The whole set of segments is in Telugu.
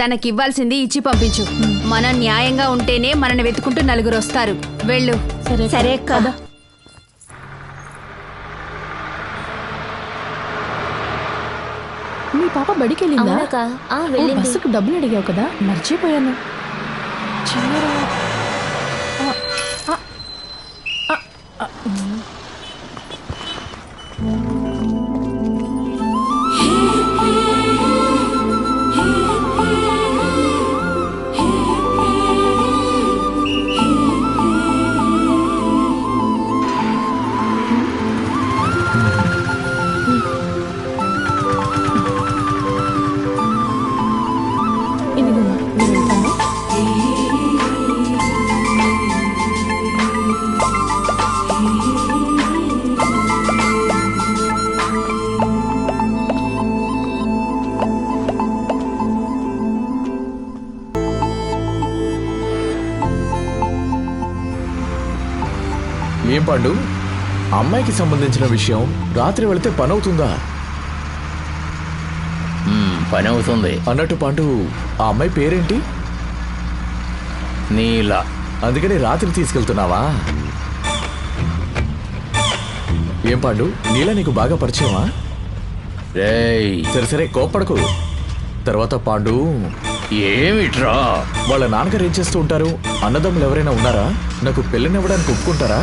తనకివ్వాల్సింది ఇచ్చి పంపించు. మనం న్యాయంగా ఉంటేనే మనని వెతుకుంటూ నలుగురు వస్తారు. వెళ్ళు. సరే కదా. మీ పాప బడికి వెళ్ళిందా? బస్సుకు డబ్బులు అడిగావు కదా, మర్చిపోయాను. ఏం పండు, అమ్మాయికి సంబంధించిన విషయం రాత్రి వెళితే పని అవుతుందా? పని అవుతుంది. అన్నట్టు పండు, ఆ అమ్మాయి పేరేంటి? నీల. అందుకని రాత్రి తీసుకెళ్తున్నావా? ఏం పండు, నీల నీకు బాగా పరిచయమా? సరే సరే కోప్పడకు. తర్వాత పాండు, ఏమిట్రా? వాళ్ళ నాన్నగారు ఏం చేస్తూ ఉంటారు? అన్నదమ్ములు ఎవరైనా ఉన్నారా? నాకు పెళ్ళనివ్వడానికి ఒప్పుకుంటారా?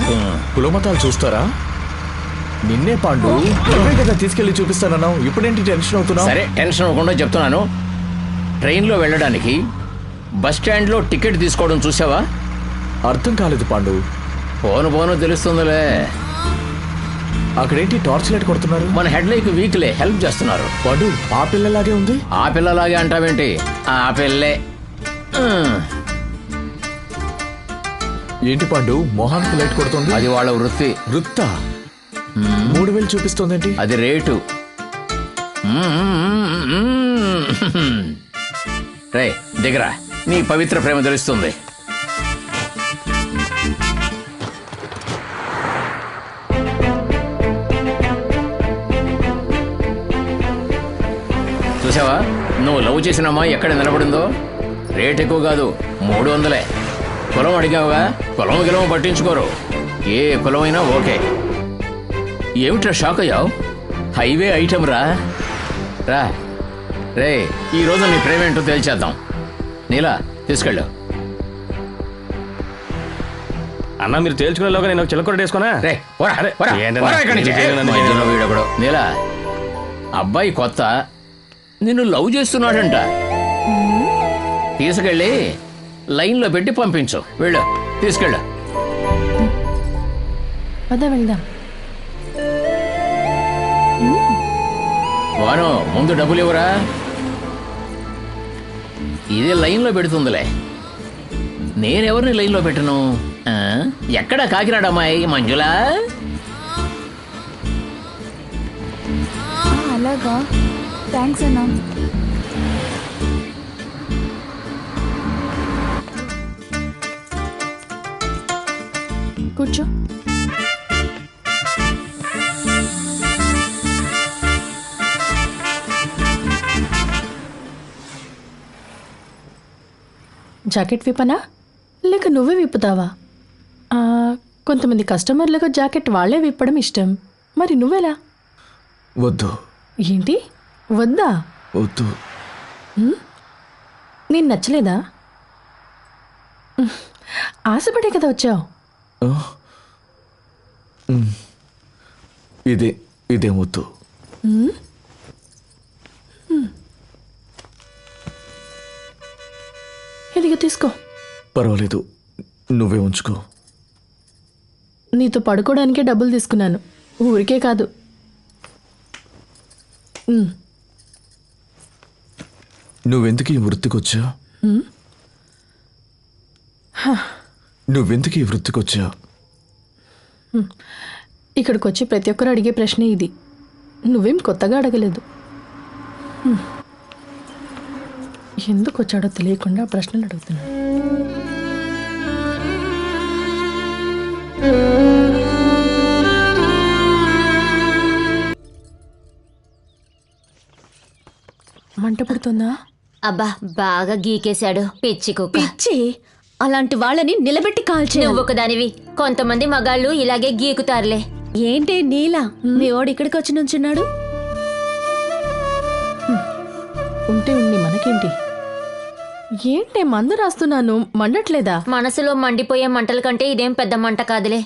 కులమతాలు చూస్తారా? నిన్నే పాండు, నువ్వే కదా తీసుకెళ్లి చూపిస్తానన్నావు. ఇప్పుడేంటి టెన్షన్ అవుతున్నావు? సరే టెన్షన్ అవ్వకుండా చెప్తున్నాను. ట్రైన్లో వెళ్ళడానికి బస్ స్టాండ్లో టికెట్ తీసుకోవడం చూసావా? అర్థం కాలేదు పాండు. పోను తెలుస్తుందిలే. అక్కడేంటి టార్చ్ లైట్ కొడుతున్నారు? మన హెడ్ లైక్ వీక్లే హెల్ప్ చేస్తున్నారు. పాండు, ఆ పిల్లలాగే ఉంది. ఆ పిల్లలాగే అంటావేంటి? ఆ పిల్లే. ఏంటి పాండు, మొహానికి లైట్ కొడుతుంది? అది వాళ్ళ వృత్తి. వృత్తా? 3000 చూపిస్తోందేంటి? అది రేటు. రే దిగరా, నీ పవిత్ర ప్రేమ తెలుస్తుంది. చూసావా, నువ్వు లవ్ చేసిన అమ్మాయి ఎక్కడ నిలబడిందో? రేట్ ఎక్కువ కాదు, 300. కులం అడిగావుగా, కులం గిలం పట్టించుకోరు. ఏ కులమైనా ఓకే. ఏమిట్రా షాక్ అయ్యావు? హైవే ఐటమ్ రా. రే ఈరోజు నీ ప్రేమ ఏంటో తేల్చేద్దాం. నీలా తీసుకెళ్ళు. అన్నా మీరు తేల్చుకునేలోగా నేను చిలకొరటి వేసుకున్నా. రే వీడొకడు. నీలా, అబ్బాయి కొత్త, నిన్ను లవ్ చేస్తున్నాడంట. తీసుకెళ్ళి లైన్లో పెట్టి పంపించు. వెళ్ళు, తీసుకెళ్ళు. వెళ్దాం. వాను ముందు డబ్బులు ఇవ్వరా? ఇదే లైన్లో పెడుతుందిలే. నేనెవరిని లైన్లో పెట్టను? ఎక్కడ కాకినాడ అమ్మాయి మంజులా? అలాగా, థ్యాంక్స్ అన్నా. కూర్చో. జాకెట్ విప్పనా లేక నువ్వే విప్పుతావా? కొంతమంది కస్టమర్లకు జాకెట్ వాళ్ళే విప్పడం ఇష్టం. మరి నువ్వెలా? వద్దు. ఏంటి వద్దా? వద్దు. నేను నచ్చలేదా? ఆశపడే కదా వచ్చావు. ఇదే వద్దు. ఇదిగా తీసుకో. పర్వాలేదు, నువ్వే ఉంచుకో. నీతో పడుకోవడానికే డబ్బులు తీసుకున్నాను, ఊరికే కాదు. నువ్వెందుకు ఈ వృత్తికొచ్చా? నువ్వెందుకు ఈ వృత్తికొచ్చా? ఇక్కడికి వచ్చి ప్రతి ఒక్కరు అడిగే ప్రశ్నే ఇది. నువ్వేం కొత్తగా అడగలేదు. ఎందుకు వచ్చాడో తెలియకుండా ప్రశ్నలు అడుగుతున్నాడు. మంట పుడుతుందా? అబ్బా బాగా గీకేశాడు పిచ్చి కుక్క. పిచ్చి అలాంటి వాళ్ళని నిలబెట్టి కాల్చే. నువ్వు ఒకదానివి, కొంతమంది మగాళ్ళు ఇలాగే గీకుతారులే. ఏంటి నీలా మీ వాడు ఇక్కడికి వచ్చి నుంచున్నాడు? ఉంటే ఉంది మనకేంటి? ఏంటి మందు రాస్తున్నాను, మండట్లేదా? మనసులో మండిపోయే మంటల కంటే ఇదేం పెద్ద మంట కాదులే.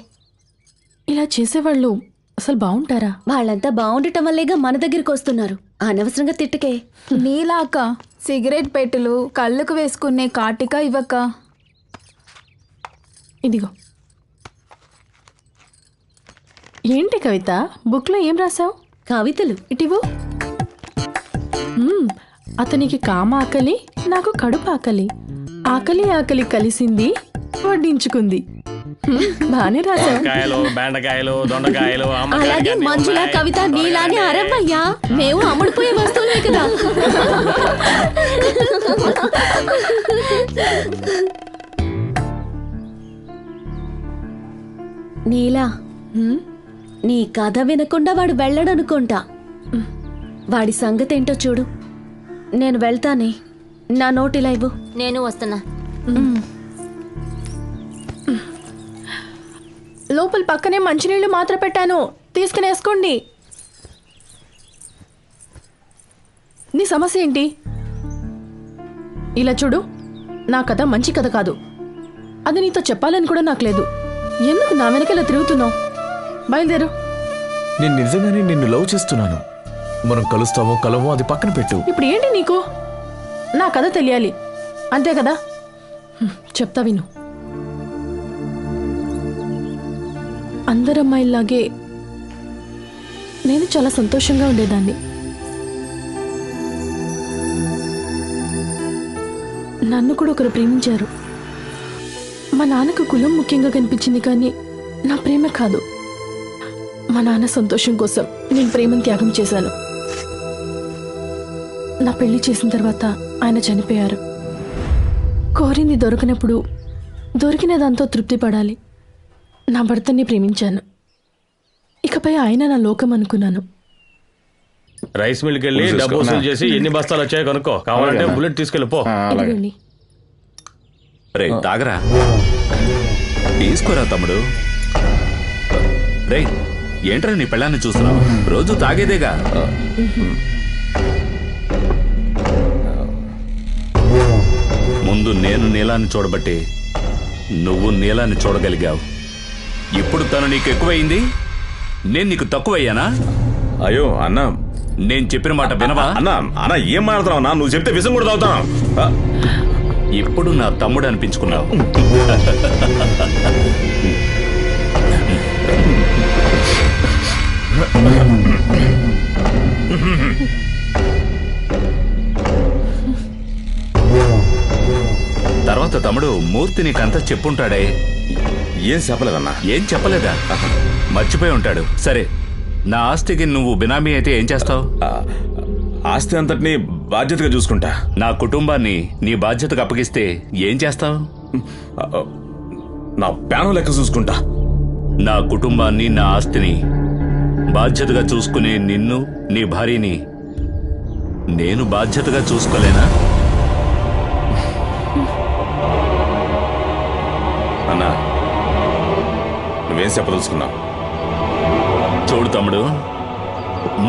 ఇలా చేసేవాళ్ళు అసలు బాగుంటారా? వాళ్ళంతా బాగుండటం వల్లేగా మన దగ్గరికి వస్తున్నారు. అనవసరంగా తిట్టుకే. నీలాక సిగరెట్ పెట్టెలు కళ్ళకు వేసుకునే కాటిక ఇవ్వక. ఇదిగో. ఏంటి కవిత, బుక్లో ఏం రాసావు? కవితలు. ఇటివు. అతనికి కామ ఆకలి, నాకు కడుపు ఆకలి. ఆకలి ఆకలి కలిసింది, వడ్డించుకుంది. బానే రాసావు. కాయలు, బెండకాయలు, దొండకాయలు, అలాగే మంజుల, కవిత, నీలాని అరవయ్యా. మేము అమ్ముడుపోయే వస్తువులే కదా. నీలా, నీ కథ వినకుండా వాడు వెళ్ళడనుకుంటా. వాడి సంగతి ఏంటో చూడు. నేను వెళ్తానే, నా నోటిలా ఇవ్వు. నేను వస్తున్నా. లోపల పక్కనే మంచినీళ్ళు మాత్ర పెట్టాను, తీసుకునేసుకోండి. నీ సమస్య ఏంటి? ఇలా చూడు, నా కథ మంచి కథ కాదు. అది నీతో చెప్పాలని కూడా నాకు లేదు. ఎందుకు నా వెనకాల తిరుగుతున్నావు? బయలుదేరు. నేను నిజంగానే నిన్ను లవ్ చేస్తున్నాను. మనం కలుస్తామో కలవో అది పక్కన పెట్టు. ఇప్పుడు ఏంటి నీకు? నా కథ తెలియాలి, అంతే కదా? చెప్తా విను. అందరమ్మాయిలాగే నేను చాలా సంతోషంగా ఉండేదాన్ని. నన్ను కూడా ఒకరు ప్రేమించారు. మా నాన్నకు కులం ముఖ్యంగా కనిపించింది, కానీ నా ప్రేమ కాదు. మా నాన్న సంతోషం కోసం నేను ప్రేమను త్యాగం చేశాను. నా పెళ్లి చేసిన తర్వాత ఆయన చనిపోయారు. కోరింది దొరకనప్పుడు దొరికిన దాంతో తృప్తి పడాలి. నా భర్తని ప్రేమించాను. ఇకపై ఆయన నా లోకం అనుకున్నాను. రైస్ మిల్కి వెళ్ళి డబ్బు వసూలు చేసి ఎన్ని బస్తాలు వచ్చాయో కనుక్కో. కావాలంటే బుల్లెట్ తీసుకెళ్ళిపో. ఇదిగోండి. రే తాగరా, తీసుకోరా తమ్ముడు. రే ఏంట్రా నీ పెళ్ళాన్ని చూస్తున్నావు? రోజు తాగేదేగా. ముందు నేను నీలాన్ని చూడబట్టి నువ్వు నీలాన్ని చూడగలిగావు. ఇప్పుడు తను నీకు ఎక్కువైంది, నేను నీకు తక్కువయ్యానా? అయ్యో అన్న, నేను చెప్పిన మాట వినవా? అన్న ఏం మాట్లాడుతున్నావు అన్న? నువ్వు చెప్తే విషం కూడా తాగుతాను. ఇప్పుడు నా తమ్ముడు అనిపించుకున్నావు. తర్వాత తమ్ముడు మూర్తి నీకంతా చెప్పుంటాడే. ఏం చెప్పలేదన్నా. ఏం చెప్పలేదా? మర్చిపోయి ఉంటాడు. సరే, నా ఆస్తికి నువ్వు బినామీ అయితే ఏం చేస్తావు? ఆస్తి అంతటిని బాధ్యతగా చూసుకుంటా. నా కుటుంబాన్ని నీ బాధ్యతకు అప్పగిస్తే ఏం చేస్తావు? నా ప్యాను లెక్క చూసుకుంటా. నా కుటుంబాన్ని, నా ఆస్తిని బాధ్యతగా చూసుకునే నిన్ను, నీ భార్యని నేను బాధ్యతగా చూసుకోలేనా? అన్నా, నువ్వేం చెప్పదలుచుకున్నావు? చూడు తమ్ముడు,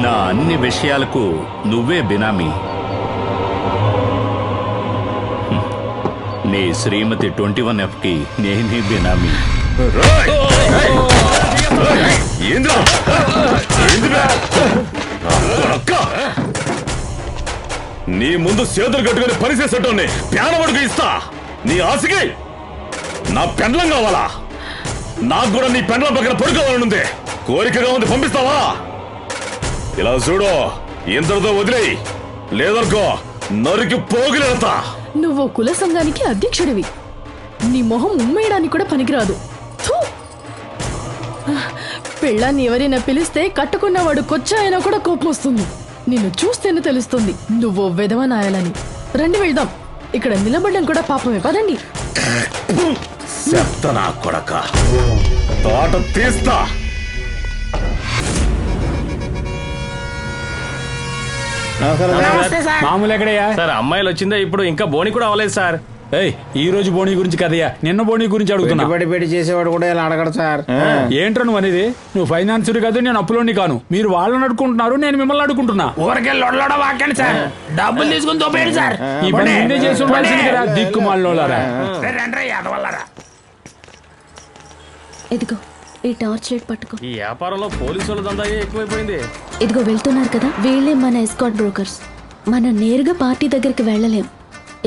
నా అన్ని విషయాలకు నువ్వే బినామీ. నీ శ్రీమతి 21F కి నేనే బినామీ. నీ ముందు చేతులు కట్టుకుని పనిచేసేటోని ప్యానవడుకు ఇస్తా. నీ ఆశకి నా పెండ్లం కావాలా? నాకు కూడా నీ పెండ్లం పక్కన పడుకోవాలనుంది. కోరికగా ఉంది, పంపిస్తావా? ఇలా చూడు, ఇంతటితో వదిలేయి, లేదనుకో నరికి పోగులేస్తా. నువ్వు కుల సంఘానికి అధ్యక్షుడివి. నీ మొహం ఉమ్మేయడానికి కూడా పనికిరాదు. థూ! పెళ్ళాన్ని ఎవరైనా పిలిస్తే కట్టుకున్నవాడు కొచ్చాయనా కూడా కోపం వస్తుంది. నిన్ను చూస్తేనే తెలుస్తుంది నువ్వు వెధవనాయాలని. రండి వెళ్దాం. ఇక్కడ నిలబడడం కూడా పాపమే. పదండి. చెప్తా కొడక, తోట తీస్తా. మామూలు ఎక్కడయ్యా? సార్ అమ్మాయిలు వచ్చిందే ఇప్పుడు, ఇంకా బోని కూడా అవ్వలేదు సార్. ఏయ్, ఈ రోజు బోని గురించి కదయ్యా, నిన్న బోని గురించి అడుగుతున్నా. పెట్టి చేసేవాడు కూడా ఇలా అడగడు సార్. ఏంట్రా నువ్వు అనేది? నువ్వు ఫైనాన్సర్ కాదు, నేను అప్పులోని కాను. మీరు వాళ్ళని అడుకుంటున్నారు, నేను మిమ్మల్ని అడుకుంటున్నా. వాకండి సార్, డబ్బులు తీసుకుని తోపేయండి సార్. ఈ పని ముందే చేసి ఉండాల్సింది కదా, దిక్కుమాలినోళ్ళారా. ఇదిగో ఈ టార్చ్ లైట్ పట్టుకో. ఈ వ్యాపారంలో పోలీసుల దందాయే ఎక్కువైపోయింది. ఇదిగో వెళ్తున్నారు కదా, వీళ్ళే మన ఎస్కాట్ బ్రోకర్స్. మనం నేరుగా పార్టీ దగ్గరికి వెళ్ళలేం.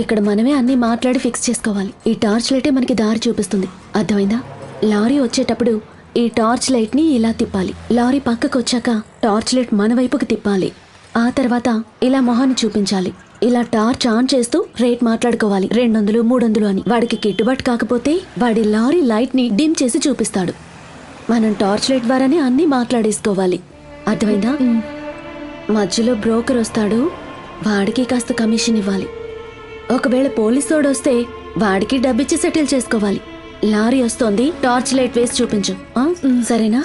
ఇక్కడ మనమే అన్ని మాట్లాడి ఫిక్స్ చేసుకోవాలి. ఈ టార్చ్ లైటే మనకి దారి చూపిస్తుంది, అర్థమైందా? లారీ వచ్చేటప్పుడు ఈ టార్చ్ లైట్ ని ఇలా తిప్పాలి. లారీ పక్కకు వచ్చాక టార్చ్ లైట్ మన వైపుకి తిప్పాలి. ఆ తర్వాత ఇలా మొహాన్ని చూపించాలి. ఇలా టార్చ్ ఆన్ చేస్తూ రేట్ మాట్లాడుకోవాలి. 200, 300 అని. వాడికి గిట్టుబాటు కాకపోతే వాడి లారీ లైట్ ని డిమ్ చేసి చూపిస్తాడు. మనం టార్చ్ లైట్ ద్వారానే అన్ని మాట్లాడేసుకోవాలి, అర్థమైందా? మధ్యలో బ్రోకర్ వస్తాడు, వాడికి కాస్త కమిషన్ ఇవ్వాలి. ఒకవేళ పోలీసోడు వస్తే వాడికి డబ్బిచ్చి సెటిల్ చేసుకోవాలి. లారీ వస్తోంది, టార్చ్ లైట్ వేసి చూపించు, సరేనా?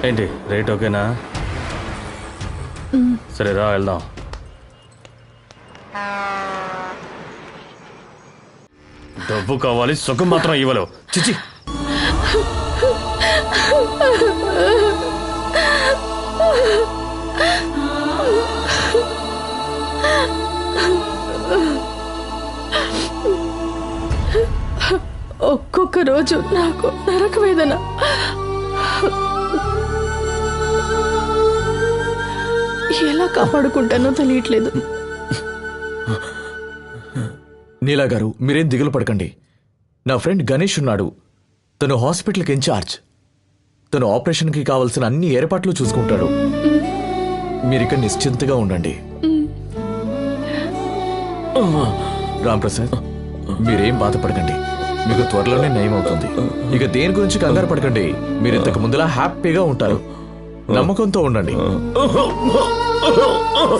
ఏంటి రేట్ ఓకేనా? సరే రా వెళ్దాం. డబ్బు కావాలి, సుఖం మాత్రం ఇవ్వలేవు. చిచి, ఒక్కొక్క రోజు నాకు నరక వేదన. ఎలా కాపాడుకుంటానో తెలియట్లేదు. నీలా గారు, మీరేం దిగులు పడకండి. నా ఫ్రెండ్ గణేష్ ఉన్నాడు, తను హాస్పిటల్కి ఇన్ఛార్జ్. తను ఆపరేషన్కి కావాల్సిన అన్ని ఏర్పాట్లు చూసుకుంటాడు. మీరిక నిశ్చింతగా ఉండండి. రాంప్రసాద్, మీరేం బాధపడకండి, మీకు త్వరలోనే నయం అవుతుంది. ఇక దేని గురించి కంగారు పడకండి. మీరు ఇంతకు ముందులా హ్యాపీగా ఉంటారు. నమ్మకంతో ఉండండి.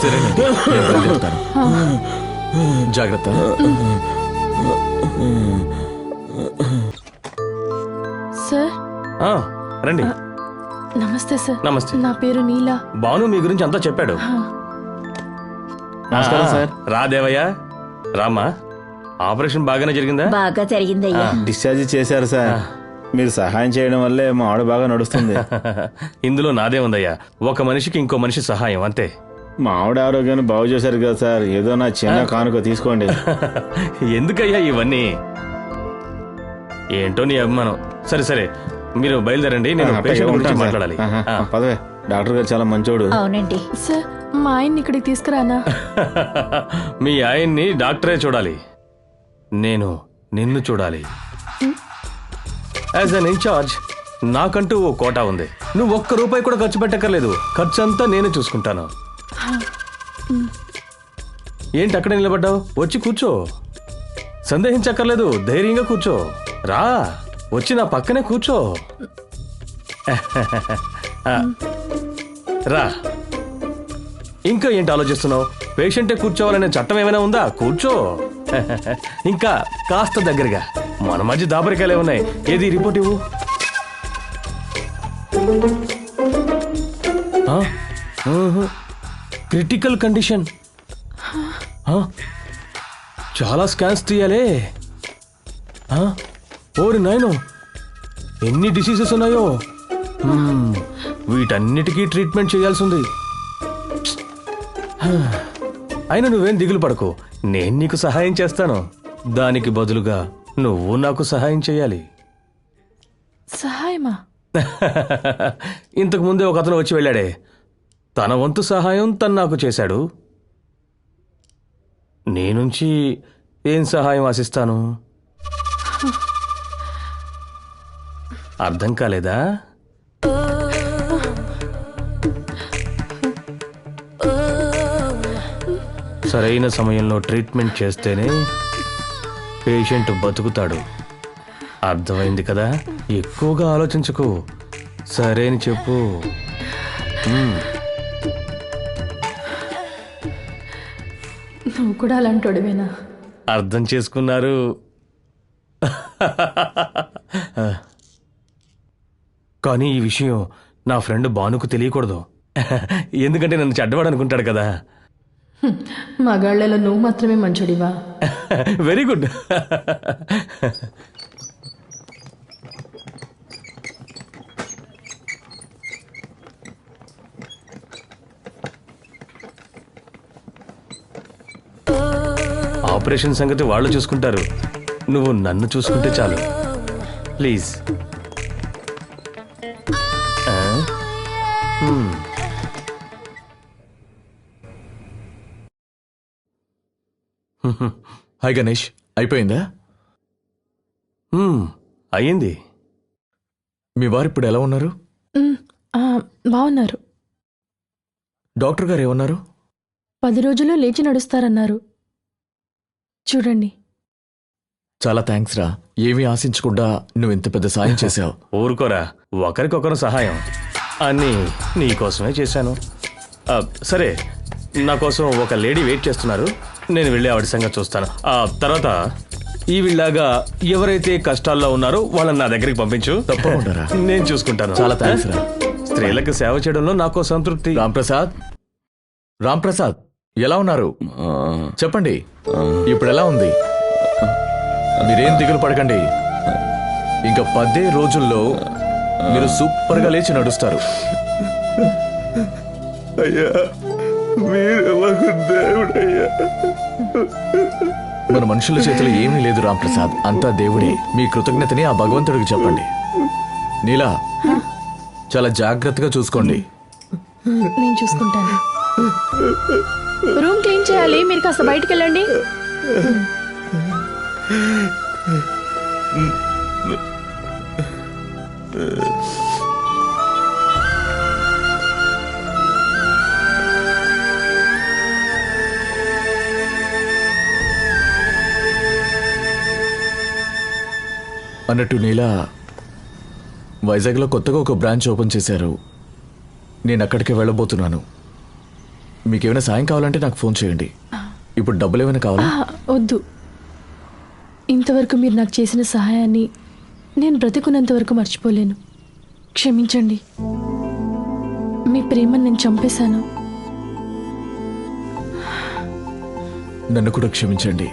సరేనండి, నేను బయలుదేరుతాను. జాగ్రత్త. సార్ రండి. నమస్తే సార్. నమస్తే. నా పేరు నీలా. బాను మీ గురించి అంతా చెప్పాడు. నమస్కారం సార్. రా దేవయ్య, రామ్మా. ఆపరేషన్ బాగానే జరిగిందా? బాగా జరిగిందయ్యా. డిశ్చార్జ్ చేశారు సార్. మీరు సహాయం చేయడం వల్లే మా ఆవిడ బాగా నడుస్తుంది. ఇందులో నాదే ఉందయ్యా. ఒక మనిషికి ఇంకో మనిషి సహాయం, అంతే. మా ఆవిడ ఆరోగ్యాన్ని బాగు చేశారు కదా సార్, ఏదో నా చిన్న కానుక తీసుకోండి. ఎందుకయ్యా ఇవన్నీ? ఏంటో నీ అభిమానం. సరే సరే, మీరు బయలుదేరండి, నేను పేషెంట్ గురించి మాట్లాడాలి. పదవే, డాక్టర్ గారు చాలా మంచోడు. అవునండి సార్, మా ఆయన్ని ఇక్కడికి తీసుకురానా? మీ ఆయన్ని డాక్టరే చూడాలి, నేను నిన్ను చూడాలి. యాజ్ అన్ ఇన్ఛార్జ్ నాకంటూ ఓ కోటా ఉంది. నువ్వు ఒక్క రూపాయి కూడా ఖర్చు పెట్టక్కర్లేదు. ఖర్చు అంతా నేనే చూసుకుంటాను. ఏంటి అక్కడ నిలబడ్డావు? వచ్చి కూర్చో. సందేహించక్కర్లేదు, ధైర్యంగా కూర్చో. రా, వచ్చి నా పక్కనే కూర్చో. రా. ఇంకా ఏంటి ఆలోచిస్తున్నావు? పేషెంటే కూర్చోవాలనే చట్టం ఏమైనా ఉందా? కూర్చో. ఇంకా కాస్త దగ్గరగా. మన మధ్య దాబరికాయలే ఉన్నాయి. ఏది రిపోర్ట్ ఇవ్వు. Critical condition. చాలా స్కాన్స్ తీయాలే. ఓరి నాయనో, ఎన్ని డిసీజెస్ ఉన్నాయో. వీటన్నిటికీ ట్రీట్మెంట్ చేయాల్సి ఉంది. అయినా నువ్వేం దిగులు పడకు, నేను నీకు సహాయం చేస్తాను. దానికి బదులుగా నువ్వు నాకు సహాయం చేయాలి. సహాయమా? ఇంతకు ముందే ఒక అతను వచ్చి వెళ్ళాడే, తన వంతు సహాయం తను నాకు చేశాడు. నీ నుంచి ఏం సహాయం ఆశిస్తాను? అర్థం కాలేదా? సరైన సమయంలో ట్రీట్మెంట్ చేస్తేనే పేషెంట్ బతుకుతాడు. అర్థమైంది కదా? ఎక్కువగా ఆలోచించుకో. సరే అని చెప్పు. నువ్వు కూడా అలాంటోడివేనా? అర్థం చేసుకున్నారు. కానీ ఈ విషయం నా ఫ్రెండ్ భానుకు తెలియకూడదు. ఎందుకంటే నన్ను చెడ్డవాడు అనుకుంటాడు కదా. మగాళ్ళలో నువ్వు మాత్రమే మంచోడివా? Very good. ఆపరేషన్ సంగతి వాళ్ళు చూసుకుంటారు, నువ్వు నన్ను చూసుకుంటే చాలు. ప్లీజ్. హాయ్ గణేష్, అయిపోయిందా? అయ్యింది. మీ వారు ఇప్పుడు ఎలా ఉన్నారు? బాగున్నారు. డాక్టర్ గారు ఏమన్నారు? 10 రోజుల్లో లేచి నడుస్తారన్నారు. చూడండి. చాలా థ్యాంక్స్ రా. ఏమీ ఆశించకుండా నువ్వు ఇంత పెద్ద సాయం చేశావు. ఊరుకోరా, ఒకరికొకరు సహాయం అన్నీ నీకోసమే చేశాను. సరే, నా కోసం ఒక లేడీ వెయిట్ చేస్తున్నారు. నేను వెళ్ళి ఆవిడ సంగతి చూస్తాను. ఆ తర్వాత ఈవిళ్ళగా ఎవరైతే కష్టాల్లో ఉన్నారో వాళ్ళని నా దగ్గరికి పంపించు. తప్పకుండా నేను చూసుకుంటాను. చాలా థ్యాంక్స్ రా. స్త్రీలకు సేవ చేయడంలో నాకు సంతృప్తి. రాంప్రసాద్ ఎలా ఉన్నారు? చెప్పండి, ఇప్పుడు ఎలా ఉంది? మీరేం దిగులు పడకండి. ఇంకా 10 రోజుల్లో మీరు సూపర్గా లేచి నడుస్తారు. అయ్యా, మీరు దేవుడయ్యా. మన మనుషుల చేతిలో ఏమీ లేదు రాంప్రసాద్, అంతా దేవుడే. మీ కృతజ్ఞతని ఆ భగవంతుడికి చెప్పండి. నీలా, చాలా జాగ్రత్తగా చూసుకోండి. నేను చూసుకుంటాను. రూమ్ క్లీన్ చేయాలి, మీరు కాస్త బయటికి వెళ్ళండి. అన్నట్టు నీలా, వైజాగ్లో కొత్తగా ఒక బ్రాంచ్ ఓపెన్ చేశారు. నేను అక్కడికి వెళ్ళబోతున్నాను. మీకేమైనా సాయం కావాలంటే నాకు ఫోన్ చేయండి. ఇప్పుడు డబ్బులు ఏమైనా కావాలా? వద్దు. ఇంతవరకు మీరు నాకు చేసిన సహాయాన్ని నేను బ్రతికున్నంత వరకు మర్చిపోలేను. క్షమించండి. మీ ప్రేమను నేను చంపేశాను. నన్ను కూడా క్షమించండి.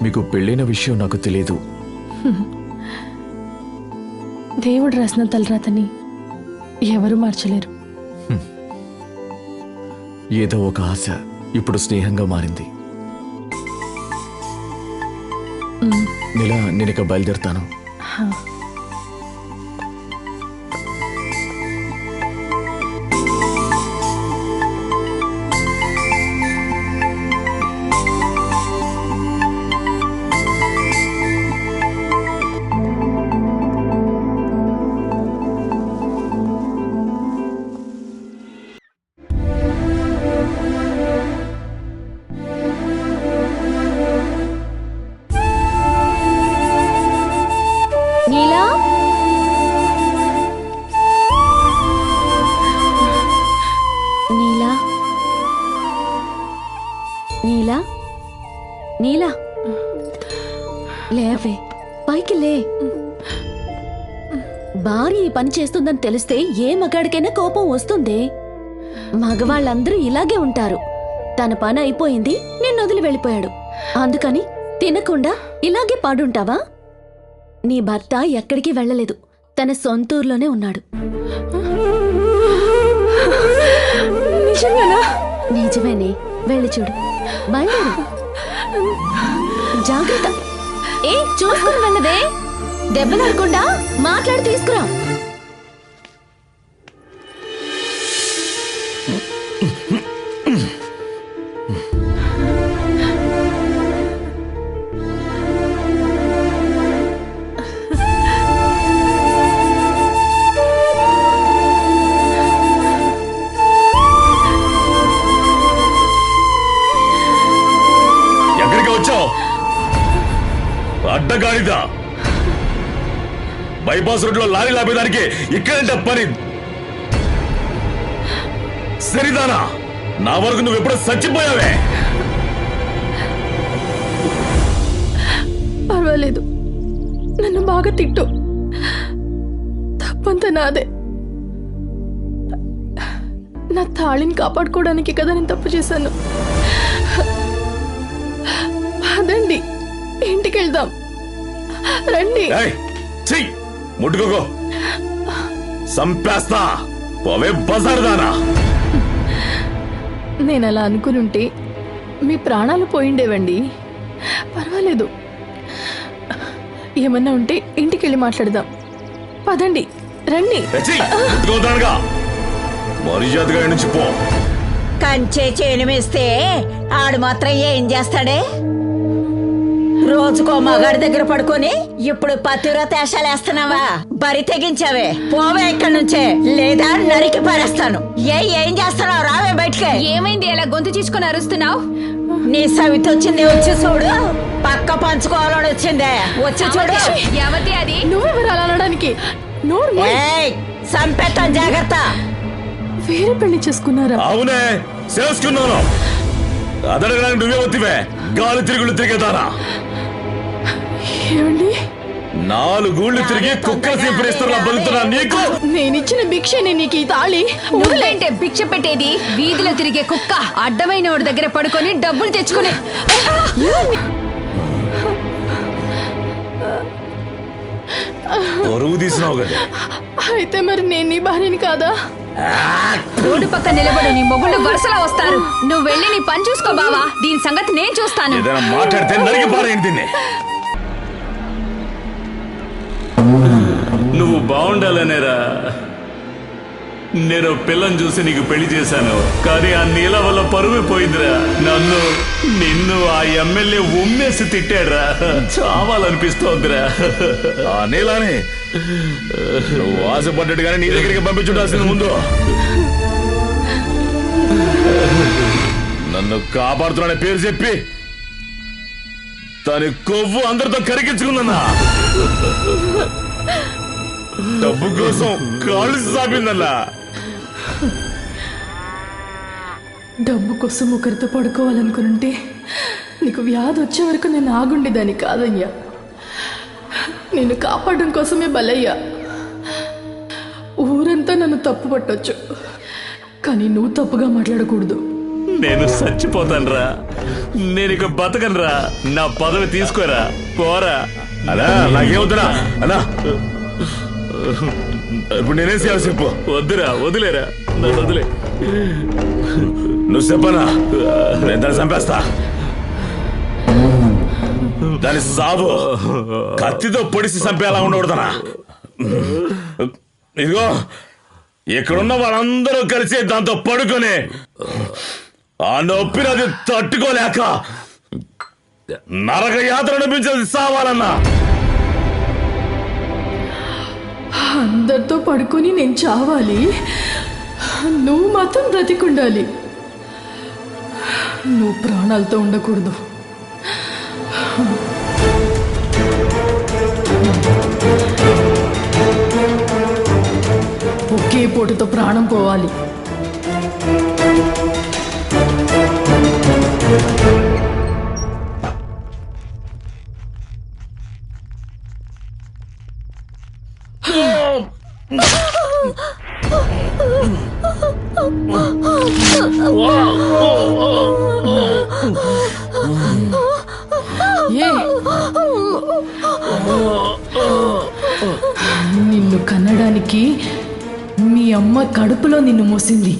మీకు పెళ్ళైన విషయం నాకు తెలియదు. దేవుడు రాసిన తలరాతని ఎవరు మార్చలేరు. ఏదో ఒక ఆశ ఇప్పుడు స్నేహంగా మారింది. నీలా, నేను ఇక బయలుదేరుతాను. నీలా, నీలా, నీలా, నీలా, లేవే, పైకి లే. భార్య ఈ పని చేస్తుందని తెలిస్తే ఏ మగాడికైనా కోపం వస్తుంది. మగవాళ్ళందరూ ఇలాగే ఉంటారు. తన పని అయిపోయింది, నిన్ను వదిలి వెళ్ళిపోయాడు. అందుకని తినకుండా ఇలాగే పాడుంటావా? నీ భర్త ఎక్కడికి వెళ్ళలేదు, తన సొంతూరులోనే ఉన్నాడు. నిజమేనే, వెళ్ళి చూడు. బయలుదేరు. జాగ్రత్త. ఏ, చూసుకుని వెళ్ళవే. దెబ్బలాడకుండా మాట్లాడి తీసుకురా. బైపాస్ రోడ్ లో లారీ లాపేదానికి ఇక్కడంటే పని సరిదానా? నా వరకు నువ్వు ఎప్పుడో చచ్చిపోయావే. పర్వాలేదు, నన్ను బాగా తిట్టు, తప్పంతా నాదే. నా తాళిని కాపాడుకోవడానికి కదా నేను తప్పు చేశాను. పదండి, ఇంటికి వెళ్దాం. రండి. ముట్టుకోకో, సంపేస్తా. పోవే బజారుదానా. నేను అలా అనుకునుంటే మీ ప్రాణాలు పోయిండేవండి. పర్వాలేదు, ఏమన్నా ఉంటే ఇంటికి వెళ్ళి మాట్లాడదాం. పదండి, రండి. మర్యాదగా నుంచి పో. కంచే చేనుమిస్తే ఆడు మాత్రం ఏం చేస్తాడే? రోజుకో మగాడి దగ్గర పడుకొని ఇప్పుడు పతివ్రతేషాలేస్తున్నావా? బరి తెగించావే, పోవే ఇక్కడి నుంచే, లేదా నరికి పారేస్తాను. ఏం చేస్తున్నావు? రావే బయటికి. ఏమైంది ఎలా గొంతు చీచుకొని అరుస్తున్నావు? నీ సవితి వచ్చింది, వచ్చి చూడు. పక్క పంచుకోవాలని వచ్చిందే, వచ్చి చూడు. ఎవతి అది? నువ్వెవరు అలా అనడానికి? సంపెత్తాను, జాగ్రత్త. వేరే పెళ్లి చేసుకున్నారా? అవునే, చేసుకున్నాను. అదడగడానికి నువ్వే వత్తివే, గాలి తిరుగులు తిరిగేదానా? ఏమండి, 4 గూళ్ళు తిరిగి కుక్కల సింపరిస్తున్నా బతుకుతున్నా నీకు? నేనిచ్చిన భిక్షని నీకు ఈ తాళి. నువ్వులేంటే భిక్ష పెట్టేది? వీధిలో తిరిగే కుక్క అడ్డమైన వాడి దగ్గర పడుకొని డబ్బులు తెచ్చుకుని బరువు తీసినావు కదా. అయితే మరి నేను నీ భార్యని కాదా? రోడ్డు పక్క నిలబడు, నీ మొగుళ్ళు వరుసలో వస్తారు. నువ్వు వెళ్ళి నీ పని చూసుకో బావా, దీని సంగతి నేను చూస్తాను. ఏదైనా మాట్లాడితే నరికి పారేయండి దీన్ని. నువ్వు బాగుండాలనేరా నేను పిల్లని చూసి నీకు పెళ్లి చేశాను. కానీ ఆ నీల వల్ల పరువు పోయిందిరా. నిన్ను ఆ ఎమ్మెల్యే ఉమ్మేసి తిట్టాడ్రా. చావాలనిపిస్తోందిరా. ఆ నీలాని నువ్వు ఆశపడ్డట్టుగానే నీ దగ్గరికి పంపించుండాల్సింది. ముందు నన్ను కాపాడుతున్నా పేరు చెప్పి తన కొవ్వు అందరితో కరిగించుకుందన్నా. డబ్బు కోసం కాళ్ళు సాపిందన్నా. డబ్బు కోసం ఒకరితో పడుకోవాలనుకుంటే నీకు వ్యాధి వచ్చే వరకు నేను ఆగుండేదాన్ని కాదయ్యా. నిన్ను కాపాడడం కోసమే బలయ్యా. ఊరంతా నన్ను తప్పు పట్టొచ్చు, కానీ నువ్వు తప్పుగా మాట్లాడకూడదు. నేను చచ్చిపోతానురా, నేను ఇక బతకనురా. నా పదవి తీసుకోరా, పోరా. అలా నాకేమవుతున్నా అన్నా? ఇప్పుడు నేనేం చేయాలి చెప్పు. వద్దురా, వదిలేరా, నన్ను వదిలే. నువ్వు చెప్పనా? నేను దాన్ని చంపేస్తా. దాని సాగు కత్తితో పొడిసి చంపేలా ఉండకూడదనా? ఇదిగో ఇక్కడున్న వాళ్ళందరూ కలిసి దాంతో పడుకొని ఆ నొప్పిని అది తట్టుకోలేక నరక యాత్ర అనిపించేది సావాలన్నా. అందరితో పడుకొని నేను చావాలి, నువ్వు మాత్రం బ్రతికుండాలి. నువ్వు ప్రాణాలతో ఉండకూడదు. ఒకే పూటతో ప్రాణం పోవాలి. నిన్ను కన్నడానికి మీ అమ్మ కడుపులో నిన్ను మోసింది.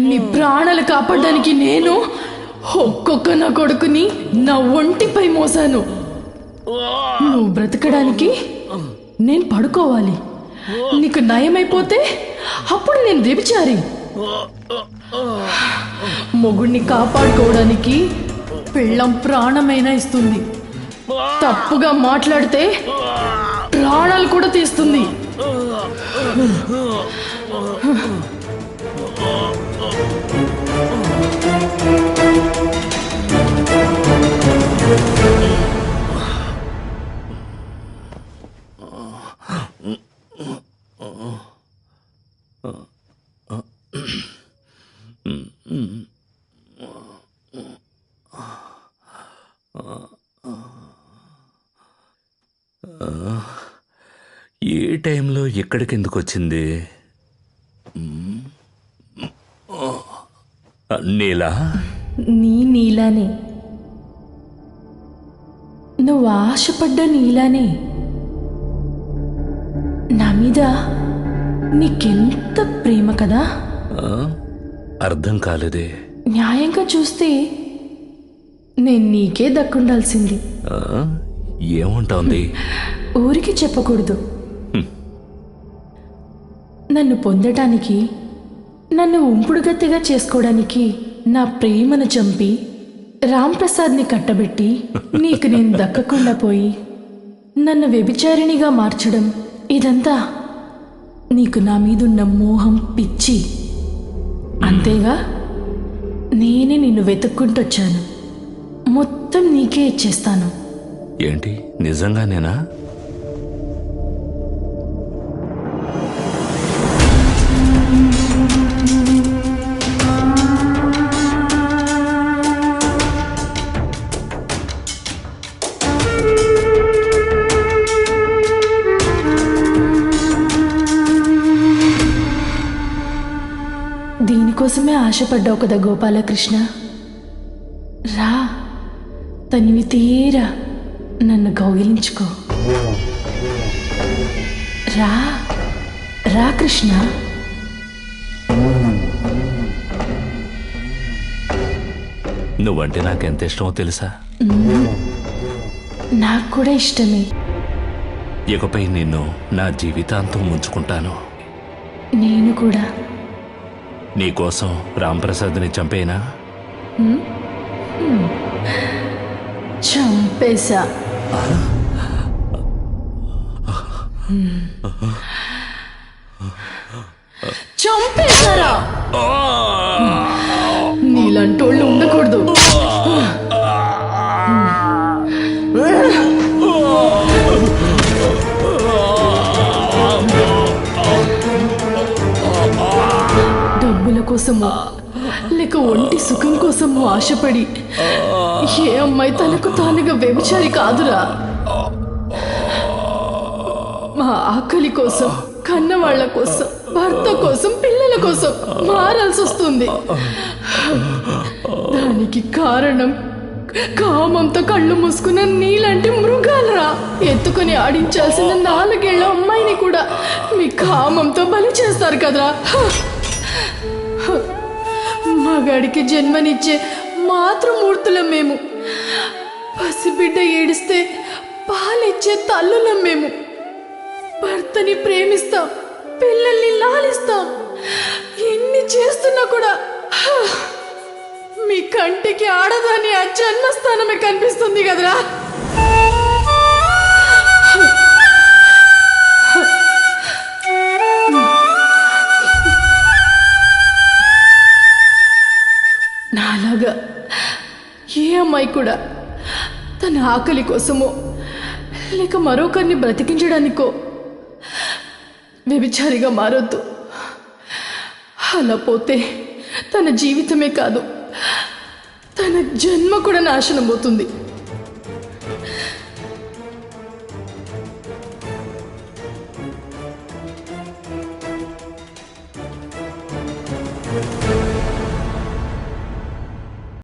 నీ ప్రాణాలు కాపాడడానికి నేను ఒక్కొక్క నా కొడుకుని నా ఒంటిపై మోసాను. నువ్వు బ్రతకడానికి నేను పడుకోవాలి. నీకు నయమైపోతే అప్పుడు నేను వ్యభిచారి. మొగుడిని కాపాడుకోవడానికి పెళ్ళం ప్రాణమైనా ఇస్తుంది. తప్పుగా మాట్లాడితే ప్రాణాలు కూడా తీస్తుంది. ఏ టైంలో ఎక్కడికి ఎందుకు వచ్చింది? నీలా? నీలానే, నువ్వు ఆశపడ్డ నీలానే నా మీద నీకెంత ప్రేమ కదా. అర్థం కాలేదే. న్యాయంగా చూస్తే నేను నీకే దక్కుండాల్సింది. ఏముంటోంది? ఊరికి చెప్పకూడదు. నన్ను పొందటానికి, నన్ను ఉంపుడుగత్తెగా చేసుకోవడానికి నా ప్రేమను చంపి రాంప్రసాద్ని కట్టబెట్టి నీకు నేను దక్కకుండా పోయి నన్ను వ్యభిచారిణిగా మార్చడం, ఇదంతా నీకు నా మీదున్న మోహం, పిచ్చి. అంతేగా, నేనే నిన్ను వెతుక్కుంటొచ్చాను. మొత్తం నీకే ఇచ్చేస్తాను. ఏంటి, నిజంగానేనా? దీనికోసమే ఆశపడ్డావు కదా గోపాలకృష్ణ. రా, తనివి తీరా నన్ను కౌగిలించుకో. రా రా కృష్ణ. నువ్వంటే నాకెంత ఇష్టమో తెలుసా? నాకు కూడా ఇష్టమే. ఇకపై నిన్ను నా జీవితాంతం ఉంచుకుంటాను. నేను కూడా. నీకోసం రాంప్రసాద్ని చంపేనా? చంపేశా. చంపేశారా? నీలాంటోళ్ళు ఉండకూడదు. డబ్బుల కోసమో లేక ఒంటి సుఖం కోసమో ఆశపడి ఏ అమ్మాయి తనకు తానుగా వ్యభిచారి కాదురా. మా ఆకలి కోసం, కన్నవాళ్ల కోసం, భర్త కోసం, పిల్లల కోసం మారాల్సి వస్తుంది. దానికి కారణం కామంతో కళ్ళు మూసుకున్న నీలాంటి మృగాలరా. ఎత్తుకుని ఆడించాల్సిన 4 ఏళ్ల అమ్మాయిని కూడా మీ కామంతో బలి చేస్తారు కదరా. మగాడికి జన్మనిచ్చే మాతృమూర్తులం మేము. పసిబిడ్డ ఏడిస్తే పాలిచ్చే తల్లులం మేము. భర్తని ప్రేమిస్తాం, పిల్లల్ని లాలిస్తాం. ఎన్ని చేస్తున్నా కూడా మీ కంటికి ఆడదాని ఆ జన్మస్థానమే కనిపిస్తుంది కదరా. నాలాగా ఏ అమ్మాయి కూడా తన ఆకలి కోసమో లేక మరొకరిని బ్రతికించడానికో వ్యభిచారిగా మారొద్దు. అలా పోతే తన జీవితమే కాదు, తన జన్మ కూడా నాశనం అవుతుంది.